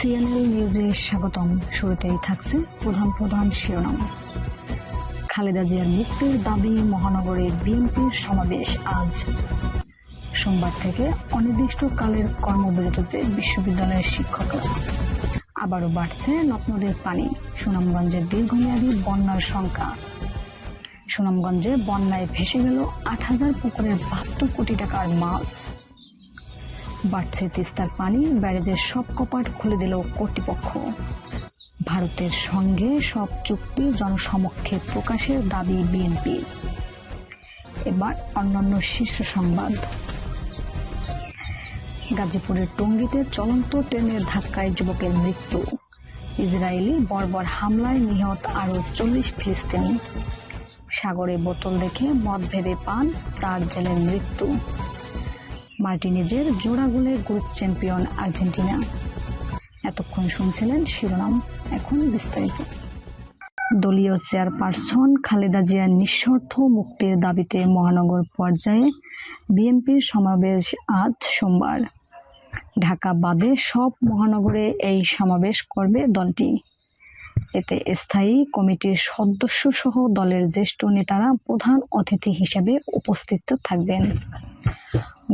সিএনএল নিউজে স্বাগতম। শুরুতেই থাকছে প্রধান শিরোনাম। খালেদা জিয়ার মুক্তির দাবি মহানগরে বিএনপির সমাবেশ আজ। সোমবার থেকে অনির্দিষ্টকালের কর্মবিরতিতে বিশ্ববিদ্যালয়ের শিক্ষকরা। আবারও বাড়ছে নদ নদীর পানি। সুনামগঞ্জের দীর্ঘমেয়াদী বন্যার শঙ্কা। সুনামগঞ্জে বন্যায় ভেসে গেল ৮,০০০ পুকুরের ৭২ কোটি টাকার মাছ। বাড়ছে তিস্তার পানি, ব্যারেজের সব কপাট খুলে দিল কর্তৃপক্ষ। ভারতের সঙ্গে সব চুক্তি জনসমক্ষে প্রকাশের দাবি বিএনপি। এবার অন্যান্য শীর্ষ সংবাদ। গাজীপুরের টঙ্গীতে চলন্ত ট্রেনের ধাক্কায় যুবকের মৃত্যু। ইসরায়েলি বর্বর হামলায় নিহত আরও ৪০ ফিলিস্তিনি। সাগরে বোতল দেখে মদ ভেবে পান ৪ জেলের মৃত্যু। মার্টিনেজের জোড়া গোলে গ্রুপ চ্যাম্পিয়ন আর্জেন্টিনা। এতক্ষণ শুনছিলেন শিরোনাম, এখন বিস্তারিত। দলীয় চেয়ারপারসন খালেদা জিয়ার নিঃশর্ত মুক্তির দাবিতে মহানগর পর্যায়ে বিএনপির সমাবেশ আজ সোমবার। ঢাকা বাদে সব মহানগরে এই সমাবেশ করবে দলটি। এতে স্থায়ী কমিটির সদস্য সহ দলের জ্যেষ্ঠ নেতারা প্রধান অতিথি হিসেবে উপস্থিত থাকবেন।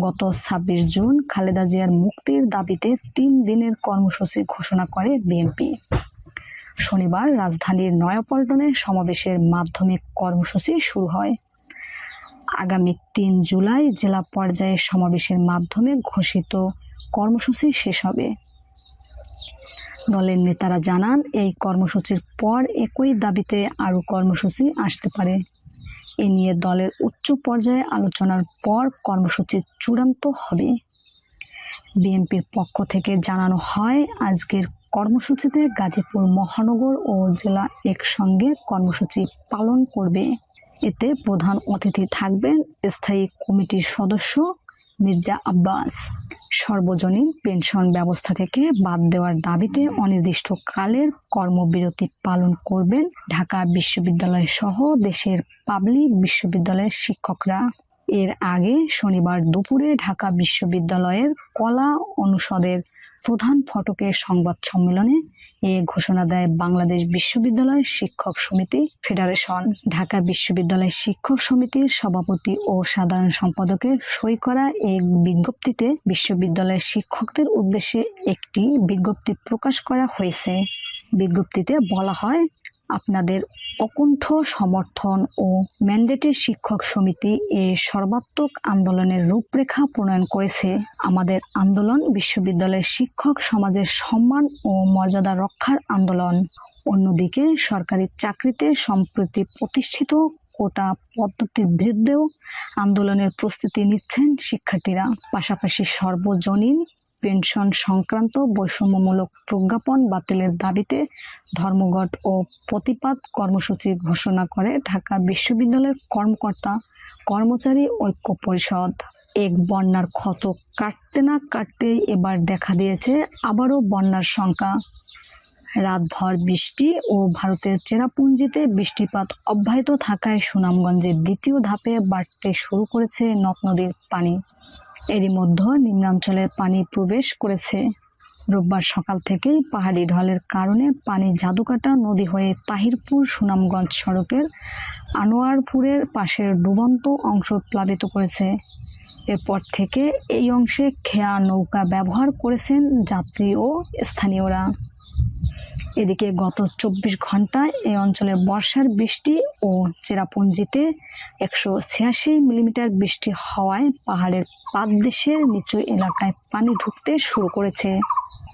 গত ২৬ জুন খালেদা জিয়ার মুক্তির দাবিতে ৩ দিনের কর্মসূচি ঘোষণা করে বিএনপি। শনিবার রাজধানীর নয়াপল্টনে সমাবেশের মাধ্যমে কর্মসূচি শুরু হয়। আগামী ৩ জুলাই জেলা পর্যায়ে সমাবেশের মাধ্যমে ঘোষিত কর্মসূচি শেষ হবে। দলের নেতারা জানান, এই কর্মসূচির পর একই দাবিতে আরও কর্মসূচি আসতে পারে। এ নিয়ে দলের উচ্চ পর্যায়ে আলোচনার পর কর্মসূচি চূড়ান্ত হবে। বিএনপির পক্ষ থেকে জানানো হয়, আজকের কর্মসূচিতে গাজীপুর মহানগর ও জেলা একসঙ্গে কর্মসূচি পালন করবে। এতে প্রধান অতিথি থাকবেন স্থায়ী কমিটির সদস্য মির্জা আব্বাস। সর্বজনীন পেনশন ব্যবস্থা থেকে বাদ দেওয়ার দাবিতে অনির্দিষ্টকালের কর্মবিরতি পালন করবেন ঢাকা বিশ্ববিদ্যালয় সহ দেশের পাবলিক বিশ্ববিদ্যালয়ের শিক্ষকরা। এর আগে শনিবার দুপুরে ঢাকা বিশ্ববিদ্যালয়ের কলা অনুষদের প্রধান ফটকের সংবাদ সম্মেলনে এ ঘোষণা দেয় বাংলাদেশ বিশ্ববিদ্যালয় শিক্ষক সমিতি ফেডারেশন। ঢাকা বিশ্ববিদ্যালয় শিক্ষক সমিতির সভাপতি ও সাধারণ সম্পাদকের সই করা এক বিজ্ঞপ্তিতে বিশ্ববিদ্যালয়ের শিক্ষকদের উদ্দেশ্যে একটি বিজ্ঞপ্তি প্রকাশ করা হয়েছে। বিজ্ঞপ্তিতে বলা হয়, আপনাদের অকুণ্ঠ সমর্থন ও ম্যান্ডেটে শিক্ষক সমিতি এ সর্বাত্মক আন্দোলনের রূপরেখা প্রণয়ন করেছে। আমাদের আন্দোলন বিশ্ববিদ্যালয়ের শিক্ষক সমাজের সম্মান ও মর্যাদা রক্ষার আন্দোলন। অন্যদিকে সরকারি চাকরিতে সম্প্রতি প্রতিষ্ঠিত কোটা পদ্ধতির বিরুদ্ধেও আন্দোলনের প্রস্তুতি নিচ্ছেন শিক্ষার্থীরা। পাশাপাশি সর্বজনীন পেনশন সংক্রান্ত বৈষম্যমূলক প্রজ্ঞাপন বাতিলের দাবিতে ধর্মঘট ও প্রতিবাদ কর্মসূচি ঘোষণা করে ঢাকা বিশ্ববিদ্যালয়ের কর্মকর্তা কর্মচারী ঐক্য পরিষদ। এক বন্যার ক্ষত কাটতে না কাটতেই এবার দেখা দিয়েছে আবারও বন্যার শঙ্কা। রাতভর বৃষ্টি ও ভারতের চেরাপুঞ্জিতে বৃষ্টিপাত অব্যাহত থাকায় সুনামগঞ্জের দ্বিতীয় ধাপে বাড়তে শুরু করেছে নদ নদীর পানি। এরই মধ্যে নিম্নাঞ্চলে পানি প্রবেশ করেছে। রোববার সকাল থেকেই পাহাড়ি ঢলের কারণে পানি জাদুকাটা নদী হয়ে তাহিরপুর সুনামগঞ্জ সড়কের আনোয়ারপুরের পাশের ডুবন্ত অংশ প্লাবিত করেছে। এরপর থেকে এই অংশে খেয়া নৌকা ব্যবহার করেছেন যাত্রী ও স্থানীয়রা। এদিকে গত ২৪ ঘন্টায় এই অঞ্চলে বর্ষার বৃষ্টি ও চেরাপুঞ্জিতে ১৮৬ মিলিমিটার বৃষ্টি হওয়ায় পাহাড়ের পাদদেশের নিচু এলাকায় পানি ঢুকতে শুরু করেছে।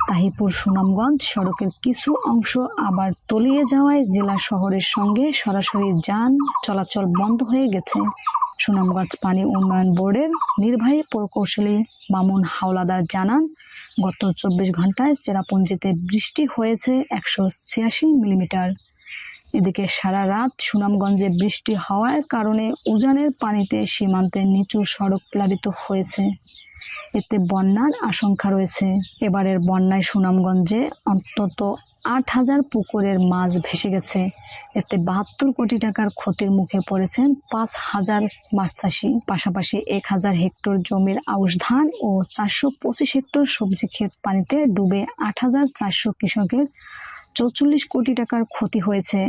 তাহিরপুর সুনামগঞ্জ সড়কের কিছু অংশ আবার তলিয়ে যাওয়ায় জেলা শহরের সঙ্গে সরাসরি যান চলাচল বন্ধ হয়ে গেছে। সুনামগঞ্জ পানি উন্নয়ন বোর্ডের নির্বাহী প্রকৌশলী মামুন হাওলাদার জানান, গত ২৪ ঘন্টায় চেরাপুঞ্জিতে বৃষ্টি হয়েছে ১৮৬ মিলিমিটার। এদিকে সারা রাত সুনামগঞ্জে বৃষ্টি হওয়ার কারণে উজানের পানিতে সীমান্তের নিচু সড়ক প্লাবিত হয়েছে। এতে বন্যার আশঙ্কা রয়েছে। এবারের বন্যায় সুনামগঞ্জে অন্তত 8,000 পুকুরের মাছ ভেসে গেছে। এতে 72 কোটি টাকার ক্ষতির মুখে পড়েছেন 5,000 মাছ চাষি। পাশাপাশি 1,000 হেক্টর জমির আউশ ধান ও 425 হেক্টর সবজি ক্ষেত পানিতে ডুবে 8,400 কৃষকের 44 কোটি টাকার ক্ষতি হয়েছে।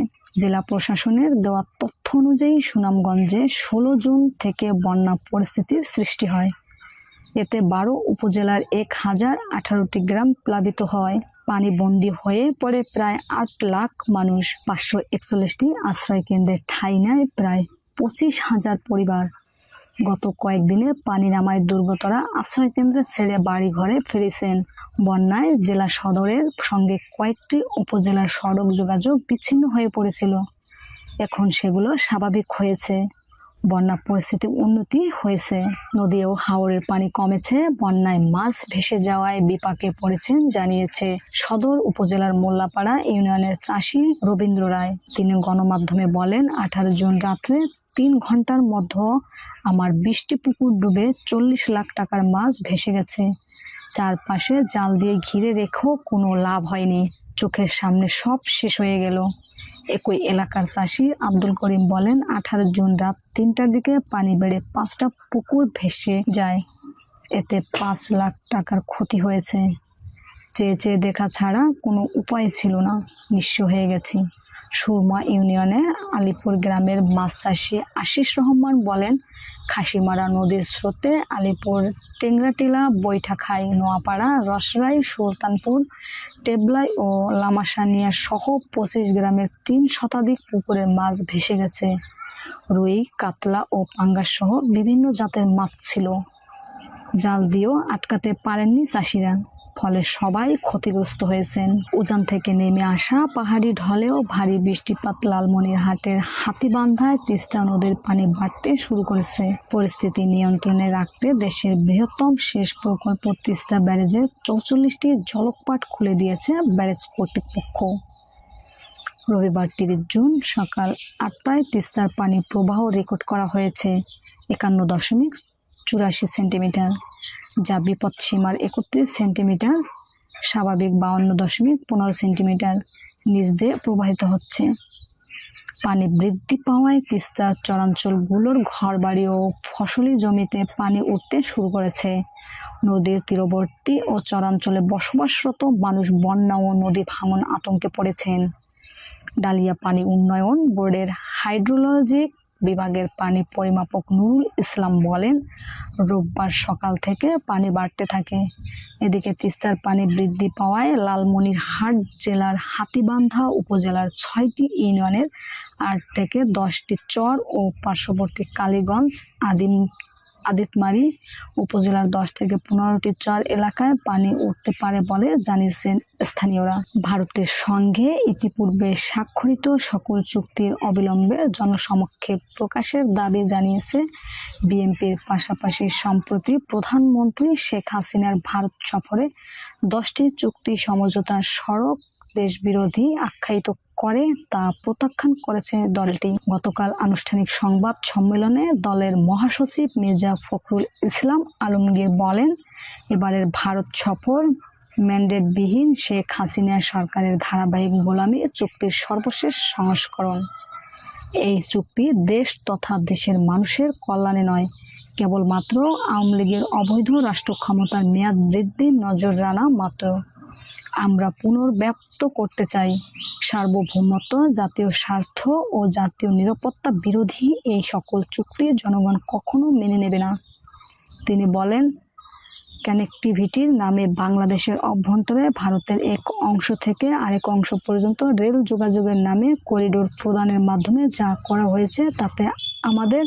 জেলা প্রশাসনের দেওয়া তথ্য অনুযায়ী সুনামগঞ্জে 16 জুন থেকে বন্যা পরিস্থিতির সৃষ্টি হয়। এতে 12 উপজেলার 1,018টি গ্রাম প্লাবিত হয়। পানিবন্দী হয়ে পড়ে প্রায় 8 লাখ মানুষ। 541টি আশ্রয় কেন্দ্রে ঠাঁই নেয় প্রায় 25,000 পরিবার। গত কয়েকদিনে পানি নামায় দুর্গতরা আশ্রয় কেন্দ্রে ছেড়ে বাড়ি ঘরে ফিরেছেন। বন্যায় জেলা সদরের সঙ্গে কয়েকটি উপজেলার সড়ক যোগাযোগ বিচ্ছিন্ন হয়ে পড়েছিল। এখন সেগুলো স্বাভাবিক হয়েছে। বন্যা পরিস্থিতি উন্নতি হয়েছে। নদী ও হাওরের পানি কমেছে। বন্যায় মাছ ভেসে যাওয়ায় বিপাকে পড়েছেন জানিয়েছে সদর উপজেলার মোল্লাপাড়া ইউনিয়নের চাষি রবীন্দ্র রায়। তিনি গণমাধ্যমে বলেন, 18 জুন রাত্রে 3 ঘন্টার মধ্যে আমার 20টি পুকুর ডুবে 40 লাখ টাকার মাছ ভেসে গেছে। চারপাশে জাল দিয়ে ঘিরে রেখেও কোনো লাভ হয়নি। চোখের সামনে সব শেষ হয়ে গেল। একই এলাকার চাষি আব্দুল করিম বলেন, 18 জুন রাত 3টার দিকে পানি বেড়ে 5টা পুকুর ভেসে যায়। এতে 5 লাখ টাকার ক্ষতি হয়েছে। চেয়ে চেয়ে দেখা ছাড়া কোনো উপায় ছিল না। নিঃস্ব হয়ে গেছি। সুরমা ইউনিয়নের আলিপুর গ্রামের মাছ চাষি আশিস রহমান বলেন, খাসিমারা নদীর স্রোতে আলিপুর, টেংরাটিলা, বৈঠাখাই, নোয়াপাড়া, রসরাই, সুলতানপুর, টেবলাই ও লামাসানিয়া সহ 25 গ্রামের 3 শতাধিক পুকুরের মাছ ভেসে গেছে। রুই, কাতলা ও পাঙ্গাস সহ বিভিন্ন জাতের মাছ ছিল। জাল দিয়েও আটকাতে পারেননি চাষিরা। ফলে সবাই ক্ষতিগ্রস্ত হয়েছেন। উজান থেকে নেমে আসা পাহাড়ি ঢলেও ভারী বৃষ্টিপাত লালমনিরহাটের হাতীবান্ধায় তিস্তা নদীর পানি বাড়তে শুরু করেছে। পরিস্থিতি নিয়ন্ত্রণে রাখতে দেশের বৃহত্তম সেচ প্রকল্প তিস্তা ব্যারেজের 44টি জলকপাট খুলে দিয়েছে ব্যারেজ কর্তৃপক্ষ। রবিবার 30 জুন সকাল 8টায় তিস্তার পানি প্রবাহ রেকর্ড করা হয়েছে 51.84 সেন্টিমিটার, যা বিপদসীমার 31 সেন্টিমিটার, স্বাভাবিক 52.15 সেন্টিমিটার নিচ দিয়ে প্রবাহিত হচ্ছে। পানি বৃদ্ধি পাওয়ায় তিস্তার চরাঞ্চলগুলোর ঘরবাড়ি ও ফসলি জমিতে পানি উঠতে শুরু করেছে। নদীর তীরবর্তী ও চরাঞ্চলে বসবাসরত মানুষ বন্যা ও নদী ভাঙন আতঙ্কে পড়েছেন। ডালিয়া পানি উন্নয়ন বোর্ডের হাইড্রোলজি বিভাগের পানি পরিমাপক নুরুল ইসলাম বলেন, রোববার সকাল থেকে পানি বাড়তে থাকে। এদিকে তিস্তার পানি বৃদ্ধি পাওয়ায় লালমনিরহাট জেলার হাতীবান্ধা উপজেলার 6টি ইউনিয়নের 8 থেকে 10টি চর ও পার্শ্ববর্তী কালীগঞ্জ, আদিতমারি উপজেলার 10 থেকে 15টি চর এলাকায় পানি উঠতে পারে বলে জানিয়েছেন স্থানীয়রা। ভারতের সঙ্গে ইতিপূর্বে স্বাক্ষরিত সকল চুক্তির অবিলম্বে জনসমক্ষে প্রকাশের দাবি জানিয়েছে বিএনপির। পাশাপাশি সম্প্রতি প্রধানমন্ত্রী শেখ হাসিনার ভারত সফরে 10টি চুক্তি সমঝোতা সড়ক দেশবিরোধী আখ্যায়িত করে তা প্রত্যাখ্যান করেছে দলটি। গতকাল আনুষ্ঠানিক সংবাদ সম্মেলনে দলের মহাসচিব মির্জা ফখরুল ইসলাম আলমগীর বলেন, এবারের ভারত সফর ম্যান্ডেটবিহীন শেখ হাসিনা সরকারের ধারাবাহিক গোলামি চুক্তির সর্বশেষ সংস্করণ। এই চুক্তি দেশ তথা দেশের মানুষের কল্যাণে নয়, কেবলমাত্র আওয়ামী লীগের অবৈধ রাষ্ট্র ক্ষমতার মেয়াদ বৃদ্ধির নজররানা মাত্র। আমরা পুনর্ব্যক্ত করতে চাই, সার্বভৌমত্ব, জাতীয় স্বার্থ ও জাতীয় নিরাপত্তা বিরোধী এই সকল চুক্তি জনগণ কখনো মেনে নেবে না। তিনি বলেন, কানেক্টিভিটির নামে বাংলাদেশের অভ্যন্তরে ভারতের এক অংশ থেকে আরেক অংশ পর্যন্ত রেল যোগাযোগের নামে করিডোর প্রদানের মাধ্যমে যা করা হয়েছে তাতে আমাদের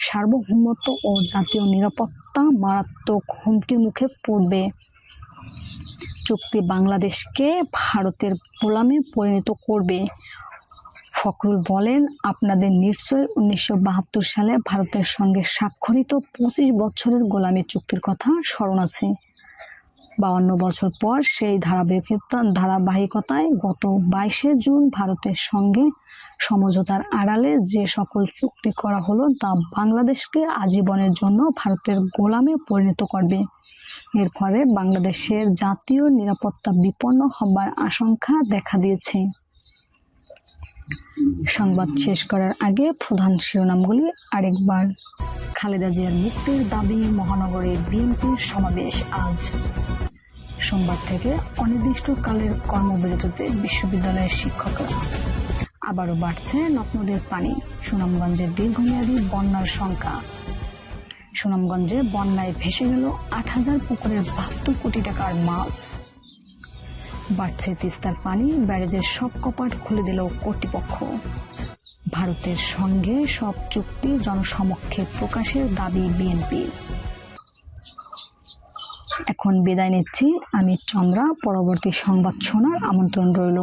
সার্বভৌমত্ব ও জাতীয় নিরাপত্তা মারাত্মক হুমকির মুখে পড়বে। চুক্তি বাংলাদেশকে ভারতের গোলামে পরিণত করবে। ফখরুল বলেন, আপনাদের নিশ্চয় 1972 সালে ভারতের সঙ্গে স্বাক্ষরিত 25 বছরের গোলামি চুক্তির কথা স্মরণ আছে। 52 বছর পর সেই ধারাবাহিকতায় গত 22শে জুন ভারতের সঙ্গে সমঝোতার আড়ালে যে সকল চুক্তি করা হলো তা বাংলাদেশকে আজীবনের জন্য ভারতের গোলামে পরিণত করবে। এর ফলে বাংলাদেশের জাতীয় নিরাপত্তা বিপন্ন হবার আশঙ্কা দেখা দিয়েছে। সংবাদ শেষ করার আগে প্রধান শিরোনামগুলি আরেকবার। খালেদা জিয়ার মুক্তির দাবি মহানগরে বিএনপির সমাবেশ আজ। সোমবার থেকে অনির্দিষ্টকালের কর্মবিরতিতে বিশ্ববিদ্যালয়ের শিক্ষকরা। আবারও বাড়ছে নদ নদীর পানি, সুনামগঞ্জে দীর্ঘমেয়াদী বন্যার শঙ্কা। সুনামগঞ্জে বন্যায় ভেসে গেল ৮,০০০ পুকুরের ৭২ কোটি টাকার মাছ। বাড়ছে তিস্তার পানি, ব্যারেজের সব কপাট খুলে দিল কর্তৃপক্ষ। ভারতের সঙ্গে সব চুক্তি জনসমক্ষে প্রকাশের দাবি বিএনপির। এখন বিদায় নিচ্ছি আমি চন্দ্রা। পরবর্তী সংবাদ শোনার আমন্ত্রণ রইল।